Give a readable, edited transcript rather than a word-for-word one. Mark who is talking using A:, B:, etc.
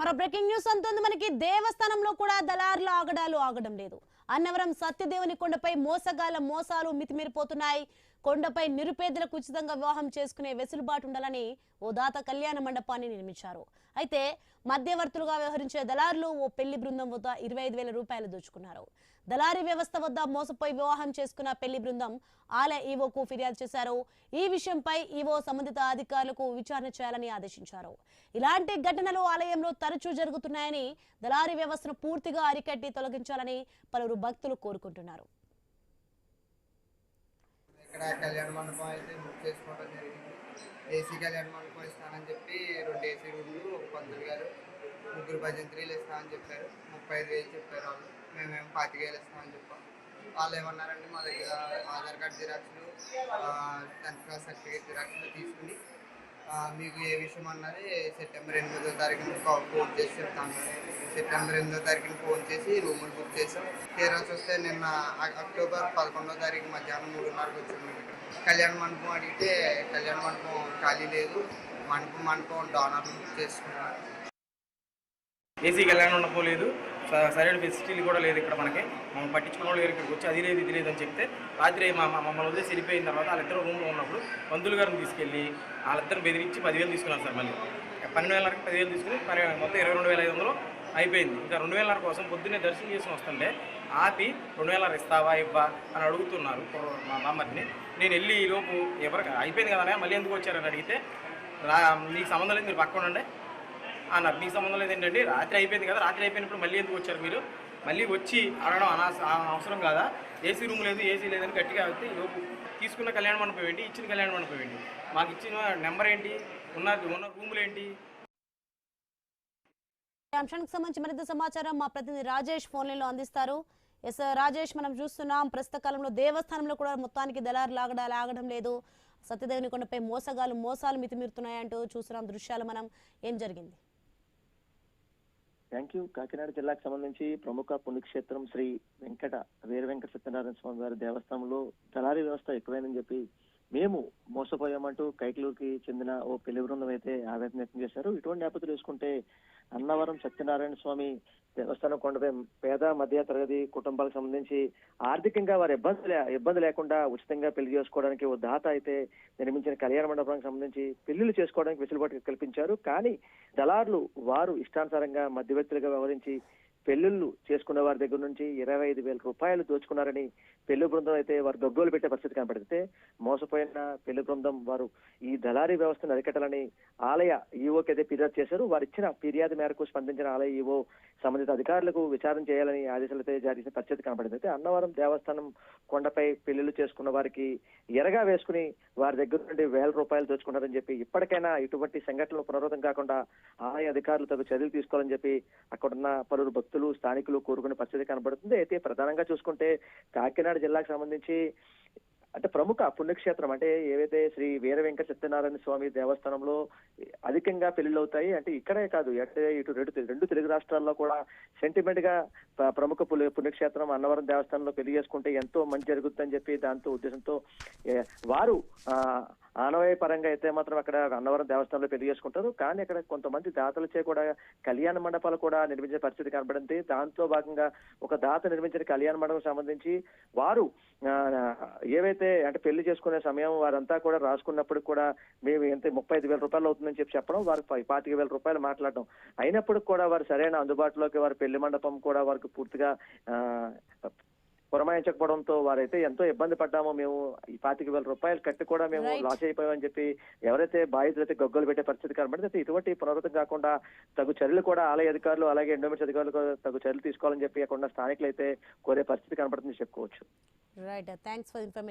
A: మరో breaking news అంటుంది మనకి. దేవస్థానంలో కూడా దళారుల ఆగడాలు ఆగడం లేదు. అన్నవరం సత్యదేవుని కొండపై మోసగాల మోసాలు మితిమీరిపోతున్నాయి. కొండపై నిరుపేదలకు ఉచితంగా వివాహం చేసుకునే వెసులుబాటు ఉండాలని ఓ దాత కళ్యాణ మండపాన్ని నిర్మించారు. అయితే మధ్యవర్తులుగా వ్యవహరించే దళారులు ఓ పెళ్లి బృందం వద్ద 25,000 రూపాయలు దోచుకున్నారు. దళారీ వ్యవస్థ వద్ద మోసపోయి వివాహం చేసుకున్న పెళ్లి బృందం ఆలయ ఈవోకు ఫిర్యాదు చేశారు. ఈ విషయంపై ఈవో సంబంధిత అధికారులకు విచారణ చేయాలని ఆదేశించారు. ఇలాంటి ఘటనలు ఆలయంలో తరచూ జరుగుతున్నాయని, దళారీ వ్యవస్థను పూర్తిగా అరికట్టి తొలగించాలని పలువురు భక్తులు కోరుకుంటున్నారు.
B: ఇక్కడ కళ్యాణ మండపం అయితే బుక్ చేసుకోవడం జరిగింది. ఏసీ కళ్యాణ మండపం ఇస్తానని చెప్పి 2 ఏసీ రూమ్లు, ఒక పంతులు గారు, 3 భజంత్రీలు ఇస్తామని చెప్పారు. 35,000 చెప్పారు వాళ్ళు. మేమేమో 25,000 ఇస్తామని చెప్పాం. వాళ్ళు ఏమన్నారంటే మా దగ్గర ఆధార్ కార్డ్ జిరాక్స్లు, 10th క్లాస్ సర్టిఫికేట్ జిరాక్స్లు తీసుకుని మీకు ఏ విషయం అన్నది సెప్టెంబర్ 8వ తారీఖున ఫోన్ చేసి చెప్తాను. సెప్టెంబర్ 8వ తారీఖున ఫోన్ చేసి రూములు బుక్ చేసాం. తీరాల్సి వస్తే నిన్న అక్టోబర్ 11వ తారీఖు మధ్యాహ్నం 3:30కి వచ్చింది. కళ్యాణ మండపం అడిగితే కళ్యాణ మండపం ఖాళీ లేదు, మండపం డోనర్లు బుక్ చేసుకున్నారు.
C: ఏసీ కళ్యాణ మండపం లేదు, సరైన ఫెసిలిటీలు కూడా లేదు. ఇక్కడ మనకి మమ్మల్ని పట్టించుకోవడం లేదు. ఇక్కడికి వచ్చి అది లేదు ఇది లేదు అని చెప్తే రాత్రి మమ్మల్ని వదిలేసి వెళ్ళిపోయిన తర్వాత వాళ్ళిద్దరు రూమ్లో ఉన్నప్పుడు పంతులు గారిని తీసుకెళ్ళి వాళ్ళిద్దరు బెదిరించి 10,000 తీసుకున్నారు సార్. మళ్ళీ 12,000కి 10,000 తీసుకుని మొత్తం 22,500 అయిపోయింది. ఇంకా 2,000 కోసం పొద్దున్నే దర్శనం చేసుకుని వస్తుంటే ఆపి 2,000 ఇస్తావా ఇవ్వా అని అడుగుతున్నారు మా బామ్మర్ని. నేను వెళ్ళి ఈలోపు ఎవరికి అయిపోయింది కదా మళ్ళీ ఎందుకు వచ్చారని అడిగితే నీకు సంబంధం లేదు, మీరు పక్కన ఉండే అన్నారు. మీకు సంబంధం లేదు ఏంటండి, రాత్రి అయిపోయింది కదా, రాత్రి అయిపోయినప్పుడు మళ్ళీ ఎందుకు వచ్చారు మీరు, మళ్ళీ వచ్చి అడగడం అవసరం కాదా, ఏసీ రూమ్ లేదు ఏసీ లేదని గట్టిగా అయితే ఈలోపు తీసుకున్న కళ్యాణ మండపం ఏంటి, ఇచ్చిన కళ్యాణ మండపం ఏంటి, మాకు ఇచ్చిన నెంబర్ ఏంటి, ఉన్న రూములు ఏంటి.
A: అంశానికి సంబంధించి మరింత సమాచారం మా ప్రతినిధి రాజేష్ ఫోన్ లైన్ లో అందిస్తారు. ఎస్ రాజేష్, మనం చూస్తున్నాం ప్రస్తుత కాలంలో దేవస్థానంలో కూడా మొత్తానికి దళారులు ఆగడం లేదు. సత్యదేవుని కొండపై మోసాలు మితిమీరుతున్నాయంటూ చూస్తున్నాం దృశ్యాలు. మనం ఏం జరిగింది?
D: Thank you. కాకినాడ జిల్లాకు సంబంధించి ప్రముఖ పుణ్యక్షేత్రం శ్రీ వీర వెంకట సత్యనారాయణ స్వామి వారి దేవస్థానంలో దళారీ వ్యవస్థ ఎక్కువైందని చెప్పి మేము మోసపోయామంటూ కైకలూరుకి చెందిన ఓ పెళ్లి బృందం అయితే ఆవేదన వ్యక్తం చేశారు. ఇటువంటి నేపథ్యం చూసుకుంటే అన్నవరం సత్యనారాయణ స్వామి దేవస్థానం కొండపై పేద మధ్య తరగతి కుటుంబాలకు సంబంధించి ఆర్థికంగా వారి ఇబ్బంది లేకుండా ఉచితంగా పెళ్లి చేసుకోవడానికి ఓ దాత అయితే నిర్మించిన కళ్యాణ మండపానికి సంబంధించి పెళ్లిళ్ళు చేసుకోవడానికి వెసులుబాటు కల్పించారు. కానీ దళారులు వారు ఇష్టానుసారంగా మధ్యవర్తులుగా వ్యవహరించి పెళ్లిళ్లు చేసుకున్న వారి దగ్గర నుంచి 25,000 రూపాయలు దోచుకున్నారని పెళ్లి బృందం అయితే వారు గగ్గోలు పెట్టే పరిస్థితి కనపడితే మోసపోయిన పెళ్లి బృందం వారు ఈ దళారీ వ్యవస్థను అరికట్టాలని ఆలయ ఈవోకి అయితే ఫిర్యాదు చేశారు. వారు ఇచ్చిన ఫిర్యాదు మేరకు స్పందించిన ఆలయ ఈవో సంబంధిత అధికారులకు విచారణ చేయాలని ఆదేశాలు అయితే జారీ చేసిన పరిస్థితి కనపడింది. అయితే అన్నవరం దేవస్థానం కొండపై పెళ్లిళ్లు చేసుకున్న వారికి ఎరగా వేసుకుని వారి దగ్గర నుండి 1,000 రూపాయలు దోచుకున్నారని చెప్పి ఇప్పటికైనా ఇటువంటి సంఘటనలు పునరావృతం కాకుండా ఆలయ అధికారులు తగు చర్యలు తీసుకోవాలని చెప్పి అక్కడున్న పలువురు భక్తులు స్థానికులు కోరుకునే పరిస్థితి కనబడుతుంది. అయితే ప్రధానంగా చూసుకుంటే కాకినాడ జిల్లాకు సంబంధించి అంటే ప్రముఖ పుణ్యక్షేత్రం అంటే ఏవైతే శ్రీ వీర వెంకట సత్యనారాయణ స్వామి దేవస్థానంలో అధికంగా పెళ్లిళ్ళు అవుతాయి. అంటే ఇక్కడే కాదు, అంటే ఇటు రెండు తెలుగు రాష్ట్రాల్లో కూడా సెంటిమెంట్ గా ప్రముఖ పుణ్యక్షేత్రం అన్నవరం దేవస్థానంలో పెళ్లి చేసుకుంటే ఎంతో మంచి జరుగుతుందని చెప్పి దాంతో ఉద్దేశంతో వారు ఆనవాయి పరంగా అయితే మాత్రం అక్కడ అన్నవరం దేవస్థానంలో పెళ్లి చేసుకుంటారు. కానీ అక్కడ కొంతమంది దాతలచే కూడా కళ్యాణ మండపాలు కూడా నిర్మించే పరిస్థితి కనబడింది. దాంతో భాగంగా ఒక దాత నిర్మించిన కళ్యాణ మండపం సంబంధించి వారు ఏవైతే అంటే పెళ్లి చేసుకునే సమయం వారంతా కూడా రాసుకున్నప్పుడు కూడా మేము ఎంత 35,000 రూపాయలు అవుతుందని చెప్పడం, వారికి 25,000 రూపాయలు మాట్లాడడం అయినప్పటికి కూడా వారు సరైన అందుబాటులోకి వారి పెళ్లి మండపం కూడా వారికి పూర్తిగా పురమాయించకపోవడంతో వారైతే ఎంతో ఇబ్బంది పడ్డామో, మేము ఈ 25,000 రూపాయలు కట్టి కూడా మేము లాస్ అయిపోయామని చెప్పి ఎవరైతే బాధితులైతే గొగ్గలు పెట్టే పరిస్థితి కనబడింది. అయితే ఇటువంటి పునరావృతం కాకుండా తగు చర్యలు కూడా ఆలయ అధికారులు అలాగే ఎండోమెంట్స్ అధికారులు తగు చర్యలు తీసుకోవాలని చెప్పి అక్కడ స్థానికులు అయితే కోరే పరిస్థితి కనబడుతుంది చెప్పుకోవచ్చు.
A: Right, thanks for information.